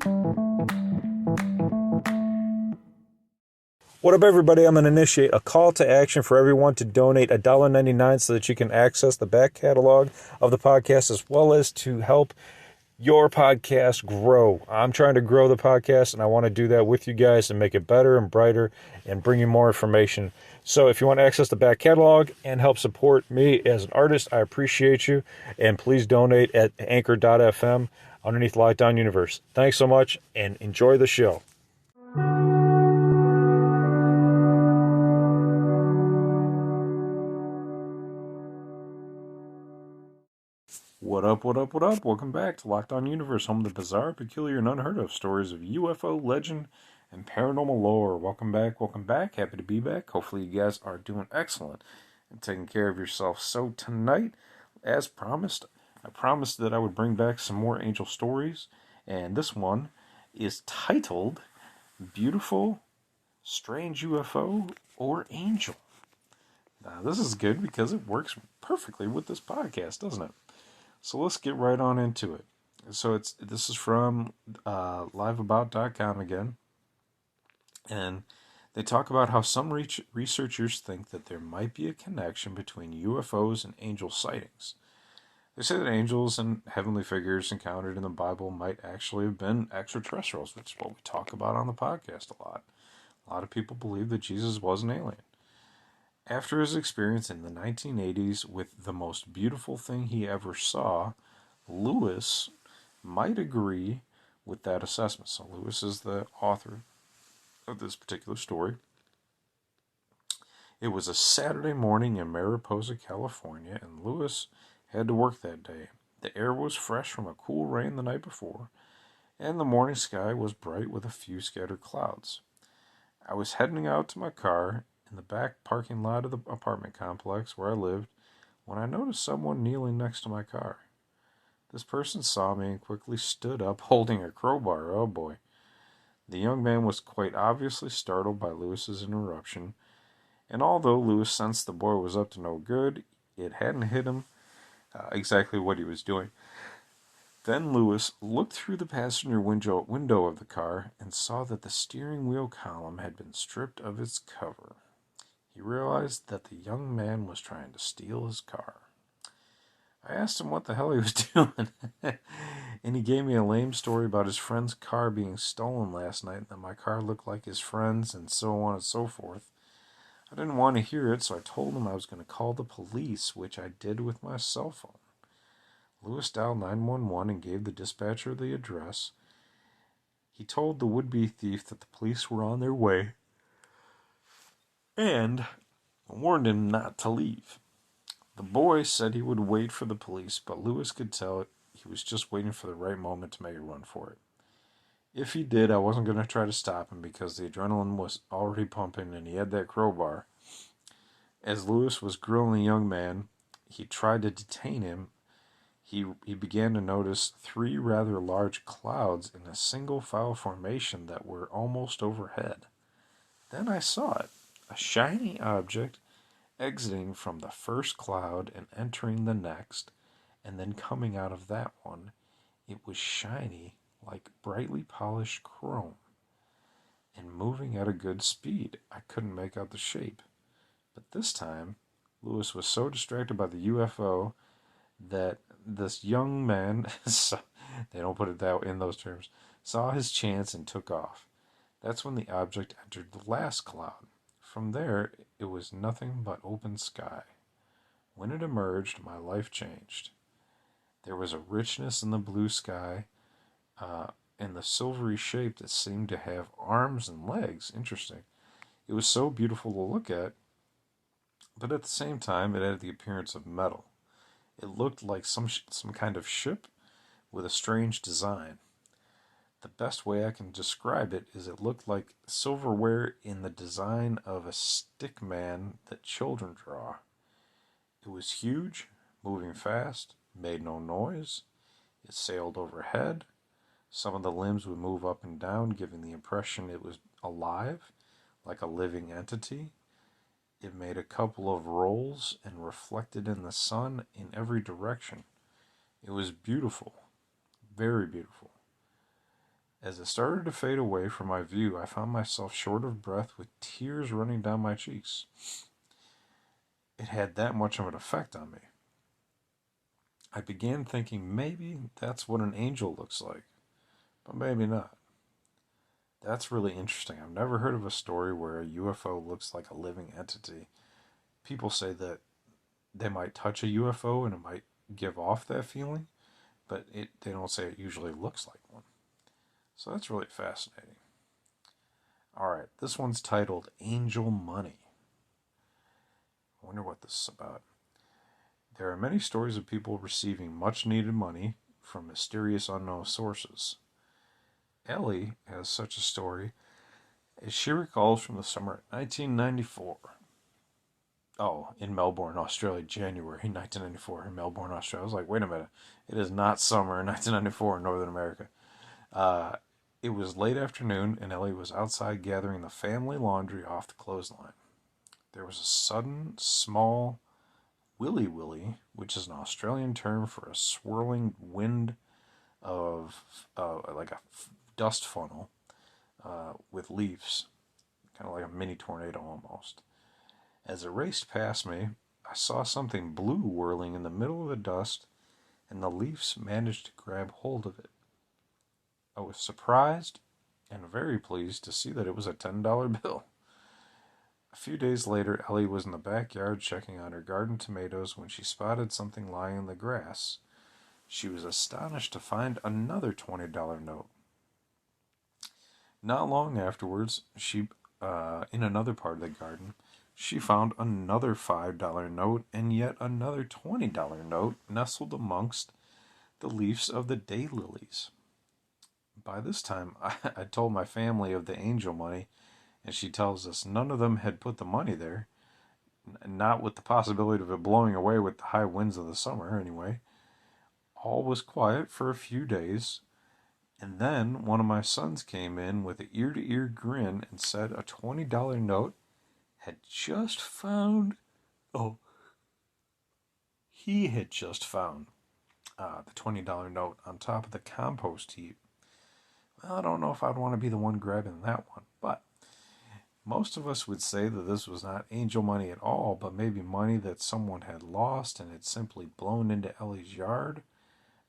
What up, everybody? I'm going to initiate a call to action for everyone to donate $1.99 so that you can access the back catalog of the podcast as well as to help your podcast grow. I'm trying to grow the podcast, and I want to do that with you guys and make it better and brighter and bring you more information. So if you want to access the back catalog and help support me as an artist, I appreciate you. And please donate at anchor.fm underneath Lockdown Universe. Thanks so much, and enjoy the show. What up, what up, what up? Welcome back to Lockdown Universe, home of the bizarre, peculiar, and unheard of stories of UFO legend and paranormal lore. Welcome back, welcome back. Happy to be back. Hopefully you guys are doing excellent and taking care of yourself. So tonight, as promised, I promised that I would bring back some more angel stories, and this one is titled Beautiful, Strange UFO, or Angel. Now, this is good because it works perfectly with this podcast, doesn't it? So let's get right on into it. So this is from liveabout.com again. And they talk about how some researchers think that there might be a connection between UFOs and angel sightings. They say that angels and heavenly figures encountered in the Bible might actually have been extraterrestrials, which is what we talk about on the podcast a lot. A lot of people believe that Jesus was an alien. After his experience in the 1980s with the most beautiful thing he ever saw, Lewis might agree with that assessment. So Lewis is the author of this particular story. It was a Saturday morning in Mariposa, California, and Lewis had to work that day. The air was fresh from a cool rain the night before, and the morning sky was bright with a few scattered clouds. I was heading out to my car in the back parking lot of the apartment complex where I lived when I noticed someone kneeling next to my car. This person saw me and quickly stood up holding a crowbar. Oh boy. The young man was quite obviously startled by Lewis's interruption, and although Lewis sensed the boy was up to no good, it hadn't hit him exactly what he was doing. Then Lewis looked through the passenger window of the car and saw that the steering wheel column had been stripped of its cover. He realized that the young man was trying to steal his car. I asked him what the hell he was doing, and he gave me a lame story about his friend's car being stolen last night, and that my car looked like his friend's, and so on and so forth. I didn't want to hear it, so I told him I was going to call the police, which I did with my cell phone. Lewis dialed 911 and gave the dispatcher the address. He told the would-be thief that the police were on their way and warned him not to leave. The boy said he would wait for the police, but Lewis could tell he was just waiting for the right moment to make a run for it. If he did, I wasn't going to try to stop him because the adrenaline was already pumping and he had that crowbar. As Lewis was grilling the young man, he tried to detain him. He began to notice three rather large clouds in a single file formation that were almost overhead. Then I saw it, a shiny object exiting from the first cloud and entering the next, and then coming out of that one. It was shiny like brightly polished chrome and moving at a good speed. I couldn't make out the shape. But this time, Lewis was so distracted by the UFO that this young man, they don't put it that in those terms, saw his chance and took off. That's when the object entered the last cloud. From there, it was nothing but open sky. When it emerged, my life changed. There was a richness in the blue sky, and the silvery shape that seemed to have arms and legs. Interesting. It was so beautiful to look at, but at the same time, it had the appearance of metal. It looked like some kind of ship with a strange design. The best way I can describe it is it looked like silverware in the design of a stick man that children draw. It was huge, moving fast, made no noise. It sailed overhead. Some of the limbs would move up and down, giving the impression it was alive, like a living entity. It made a couple of rolls and reflected in the sun in every direction. It was beautiful, very beautiful. As it started to fade away from my view, I found myself short of breath with tears running down my cheeks. It had that much of an effect on me. I began thinking maybe that's what an angel looks like, but maybe not. That's really interesting. I've never heard of a story where a UFO looks like a living entity. People say that they might touch a UFO and it might give off that feeling, but they don't say it usually looks like one. So that's really fascinating. All right, this one's titled Angel Money. I wonder what this is about. There are many stories of people receiving much needed money from mysterious unknown sources. Ellie has such a story as she recalls from the summer of 1994. Oh, in Melbourne, Australia, January 1994 in Melbourne, Australia. I was like, wait a minute. It is not summer in 1994 in Northern America. It was late afternoon, and Ellie was outside gathering the family laundry off the clothesline. There was a sudden, small willy-willy, which is an Australian term for a swirling wind of like a dust funnel with leaves, kind of like a mini tornado almost. As it raced past me, I saw something blue whirling in the middle of the dust, and the leaves managed to grab hold of it. I was surprised and very pleased to see that it was a $10 bill. A few days later, Ellie was in the backyard checking on her garden tomatoes when she spotted something lying in the grass. She was astonished to find another $20 note. Not long afterwards, in another part of the garden, she found another $5 note and yet another $20 note nestled amongst the leaves of the daylilies. By this time, I told my family of the angel money, and she tells us none of them had put the money there, not with the possibility of it blowing away with the high winds of the summer, anyway. All was quiet for a few days, and then one of my sons came in with an ear-to-ear grin and said a $20 note had just found, he had just found the $20 note on top of the compost heap. Well, I don't know if I'd want to be the one grabbing that one, but most of us would say that this was not angel money at all, but maybe money that someone had lost and had simply blown into Ellie's yard.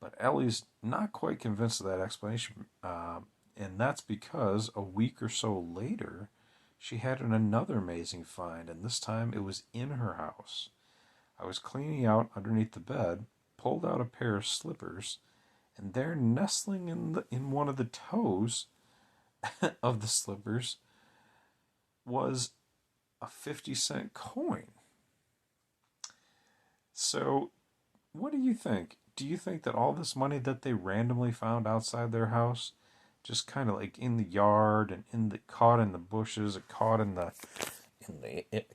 But Ellie's not quite convinced of that explanation, and that's because a week or so later, she had another amazing find, and this time it was in her house. I was cleaning out underneath the bed, pulled out a pair of slippers, and there, nestling in one of the toes of the slippers, was a 50-cent coin. So, what do you think? Do you think that all this money that they randomly found outside their house, just kind of like in the yard and caught in the bushes, caught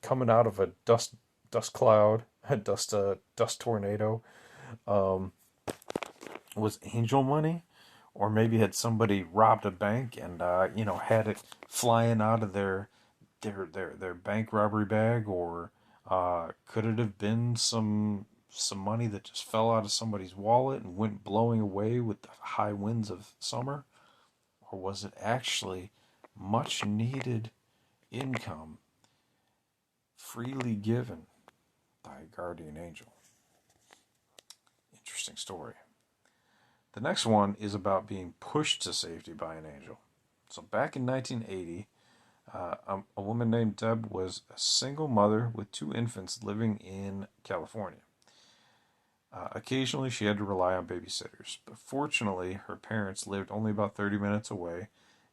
coming out of a dust cloud, a dust tornado, was angel money? Or maybe had somebody robbed a bank and had it flying out of their bank robbery bag, or could it have been some money that just fell out of somebody's wallet and went blowing away with the high winds of summer? Or was it actually much needed income freely given by a guardian angel? Interesting story. The next one is about being pushed to safety by an angel. So back in 1980, a woman named Deb was a single mother with two infants living in California. Occasionally, she had to rely on babysitters, but fortunately, her parents lived only about 30 minutes away,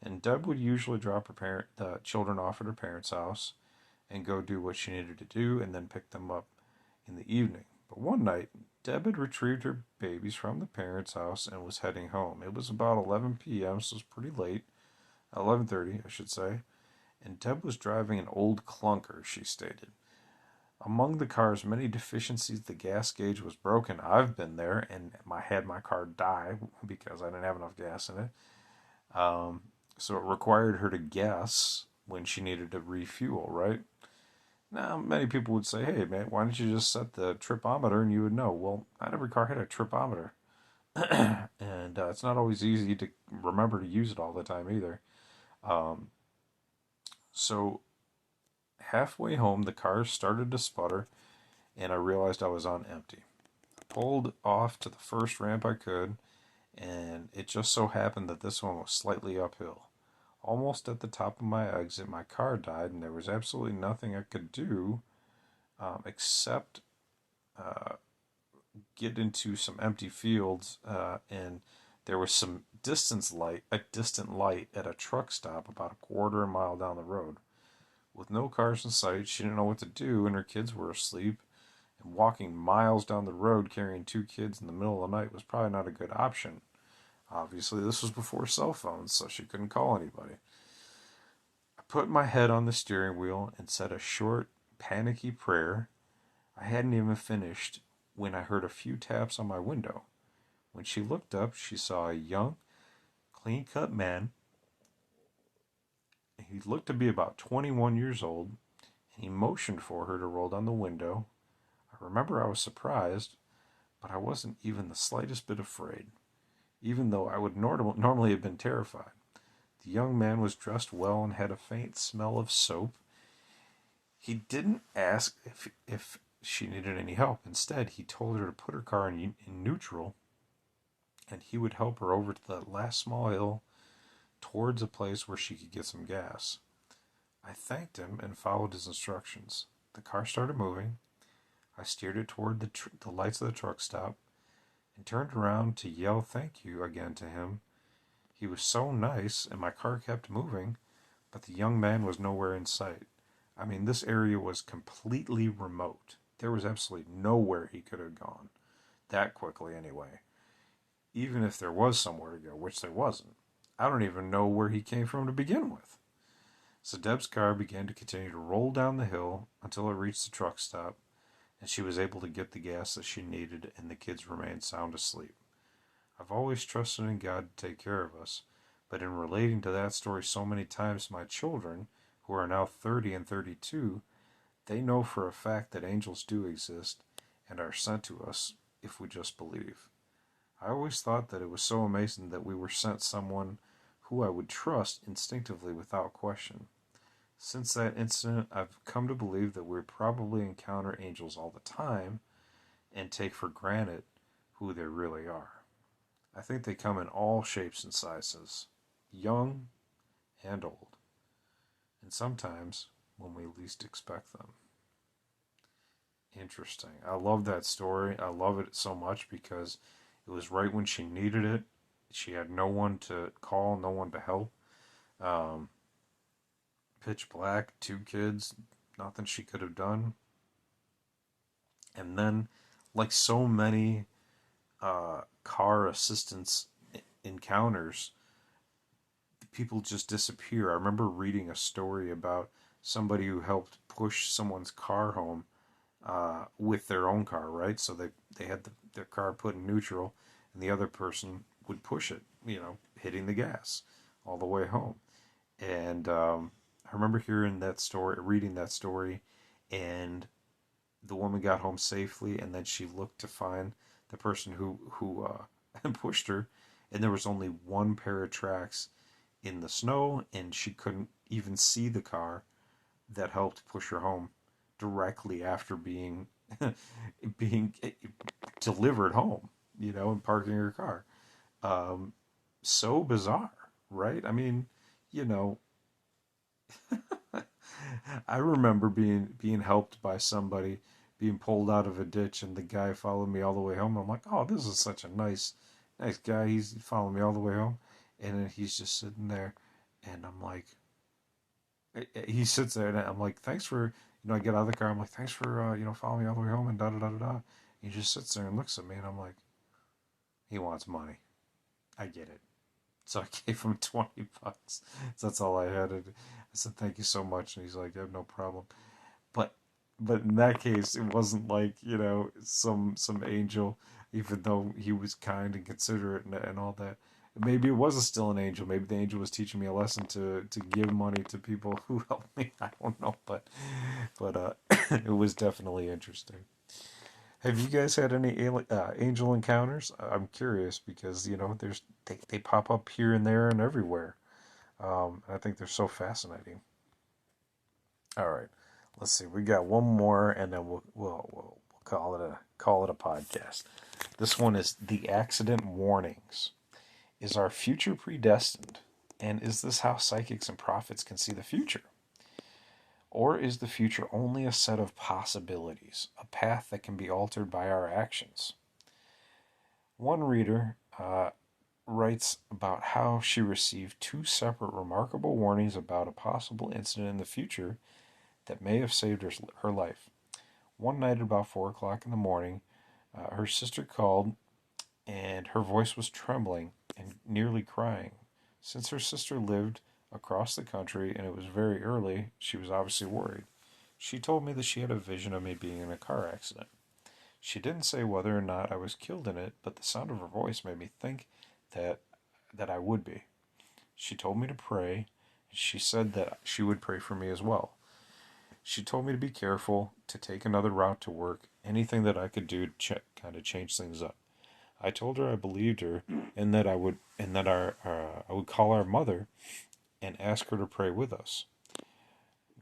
and Deb would usually drop the children off at her parents' house and go do what she needed to do, and then pick them up in the evening. But one night, Deb had retrieved her babies from the parents' house and was heading home. It was about 11 p.m., so it was pretty late. 11:30, I should say. And Deb was driving an old clunker, she stated. Among the car's many deficiencies, the gas gauge was broken. I've been there and had my car die because I didn't have enough gas in it. So it required her to guess when she needed to refuel, right? Now, many people would say, hey, man, why don't you just set the tripometer and you would know? Well, not every car had a tripometer. And it's not always easy to remember to use it all the time either. Um, so halfway home, the car started to sputter, and I realized I was on empty. I pulled off to the first ramp I could, and it just so happened that this one was slightly uphill. Almost at the top of my exit, my car died, and there was absolutely nothing I could do except uh, get into some empty fields, and there was some a distant light at a truck stop about a quarter of a mile down the road. With no cars in sight, she didn't know what to do, and her kids were asleep. And walking miles down the road carrying two kids in the middle of the night was probably not a good option. Obviously, this was before cell phones, so she couldn't call anybody. I put my head on the steering wheel and said a short, panicky prayer. I hadn't even finished when I heard a few taps on my window. When she looked up, she saw a young, clean cut man. He looked to be about 21 years old, and he motioned for her to roll down the window. I remember I was surprised, but I wasn't even the slightest bit afraid, even though I would normally have been terrified. The young man was dressed well and had a faint smell of soap. He didn't ask if she needed any help. Instead, he told her to put her car in neutral, and he would help her over to the last small hill towards a place where she could get some gas. I thanked him and followed his instructions. The car started moving. I steered it toward the lights of the truck stop and turned around to yell thank you again to him. He was so nice, and my car kept moving, but the young man was nowhere in sight. I mean, this area was completely remote. There was absolutely nowhere he could have gone. That quickly, anyway. Even if there was somewhere to go, which there wasn't. I don't even know where he came from to begin with. So Deb's car began to continue to roll down the hill until it reached the truck stop, and she was able to get the gas that she needed, and the kids remained sound asleep. I've always trusted in God to take care of us, but in relating to that story so many times to my children, who are now 30 and 32, they know for a fact that angels do exist and are sent to us if we just believe. I always thought that it was so amazing that we were sent someone who I would trust instinctively without question. Since that incident, I've come to believe that we probably encounter angels all the time and take for granted who they really are. I think they come in all shapes and sizes, young and old, and sometimes when we least expect them. Interesting. I love that story. I love it so much because it was right when she needed it. She had no one to call, no one to help. Um, Pitch black, two kids, nothing she could have done. And then, like so many car assistance encounters, people just disappear. I remember reading a story about somebody who helped push someone's car home with their own car, right? So they had their car put in neutral, and the other person would push it, hitting the gas all the way home. And I remember hearing that story, reading that story, and the woman got home safely, and then she looked to find the person who pushed her, and there was only one pair of tracks in the snow, and she couldn't even see the car that helped push her home directly after being being delivered home, and parking her car. Um, so bizarre, right? I mean, you know, I remember being helped by somebody being pulled out of a ditch, and the guy followed me all the way home. I'm like, oh, this is such a nice guy. He's following me all the way home, and then he's just sitting there, and I'm like, he sits there, and I'm like, thanks for, I get out of the car. I'm like, thanks for, following me all the way home, and da da da da da. He just sits there and looks at me, and I'm like, he wants money. I get it. So I gave him $20. So that's all I had. And I said, thank you so much. And he's like, yeah, no problem. But but in that case, it wasn't like, some angel, even though he was kind and considerate and all that. Maybe it wasn't still an angel. Maybe the angel was teaching me a lesson to give money to people who helped me. I don't know, but it was definitely interesting. Have you guys had any angel encounters? I'm curious because they pop up here and there and everywhere. I think they're so fascinating. All right, let's see. We got one more, and then we'll call it a podcast. This one is the accident warnings. Is our future predestined? And is this how psychics and prophets can see the future? Or is the future only a set of possibilities, a path that can be altered by our actions? One reader writes about how she received two separate remarkable warnings about a possible incident in the future that may have saved her life. One night at about 4 o'clock in the morning, her sister called and her voice was trembling and nearly crying. Since her sister lived across the country and it was very early, she was obviously worried. She told me that she had a vision of me being in a car accident. She didn't say whether or not I was killed in it, but the sound of her voice made me think that I would be. She told me to pray. She said that she would pray for me as well. She told me to be careful, to take another route to work, anything that I could do to kind of change things up. I told her I believed her, and that I would call our mother and ask her to pray with us.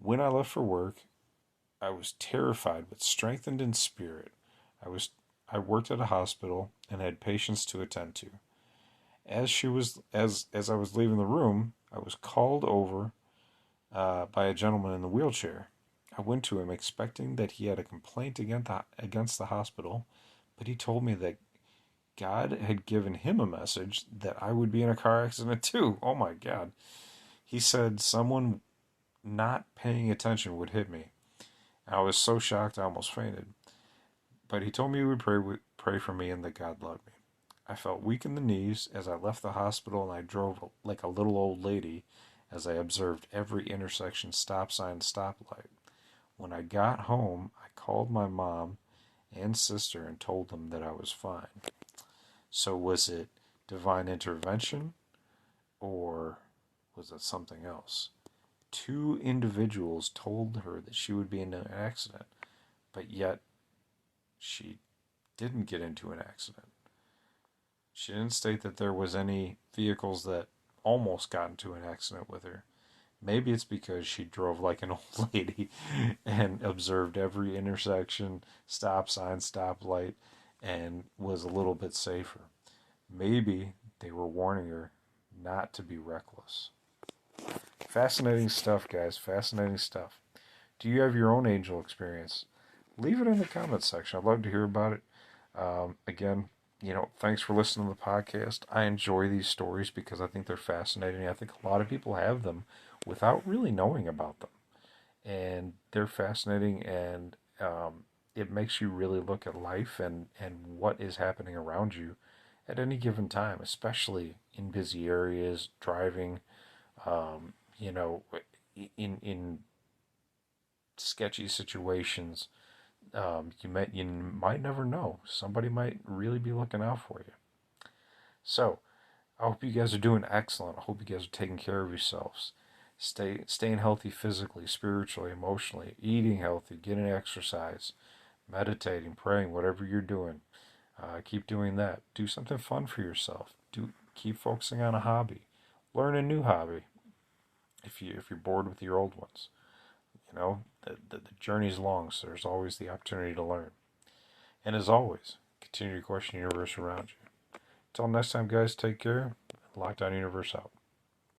When I left for work, I was terrified but strengthened in spirit. I worked at a hospital and had patients to attend to. As I was leaving the room, I was called over by a gentleman in the wheelchair. I went to him expecting that he had a complaint against the hospital, but he told me that God had given him a message that I would be in a car accident too. Oh my God. He said someone not paying attention would hit me. I was so shocked I almost fainted. But he told me he would pray for me and that God loved me. I felt weak in the knees as I left the hospital and I drove like a little old lady as I observed every intersection, stop sign, stoplight. When I got home, I called my mom and sister and told them that I was fine. So was it divine intervention or was it something else? Two individuals told her that she would be in an accident, but yet she didn't get into an accident. She didn't state that there was any vehicles that almost got into an accident with her. Maybe it's because she drove like an old lady and observed every intersection, stop sign, stoplight, and was a little bit safer. Maybe they were warning her not to be reckless. Fascinating stuff, guys. Fascinating stuff. Do you have your own angel experience? Leave it in the comments section. I'd love to hear about it. Again, thanks for listening to the podcast. I enjoy these stories because I think they're fascinating. I think a lot of people have them without really knowing about them. And they're fascinating, and it makes you really look at life and what is happening around you at any given time, especially in busy areas, driving, um, you know, in sketchy situations. You might never know. Somebody might really be looking out for you. So I hope you guys are doing excellent. I hope you guys are taking care of yourselves. Staying healthy physically, spiritually, emotionally, eating healthy, getting exercise, meditating, praying, whatever you're doing. Keep doing that. Do something fun for yourself. Keep focusing on a hobby. Learn a new hobby if you're bored with your old ones. The journey's long, so there's always the opportunity to learn. And as always, continue to question the universe around you. Until next time, guys, take care. Lockdown Universe out.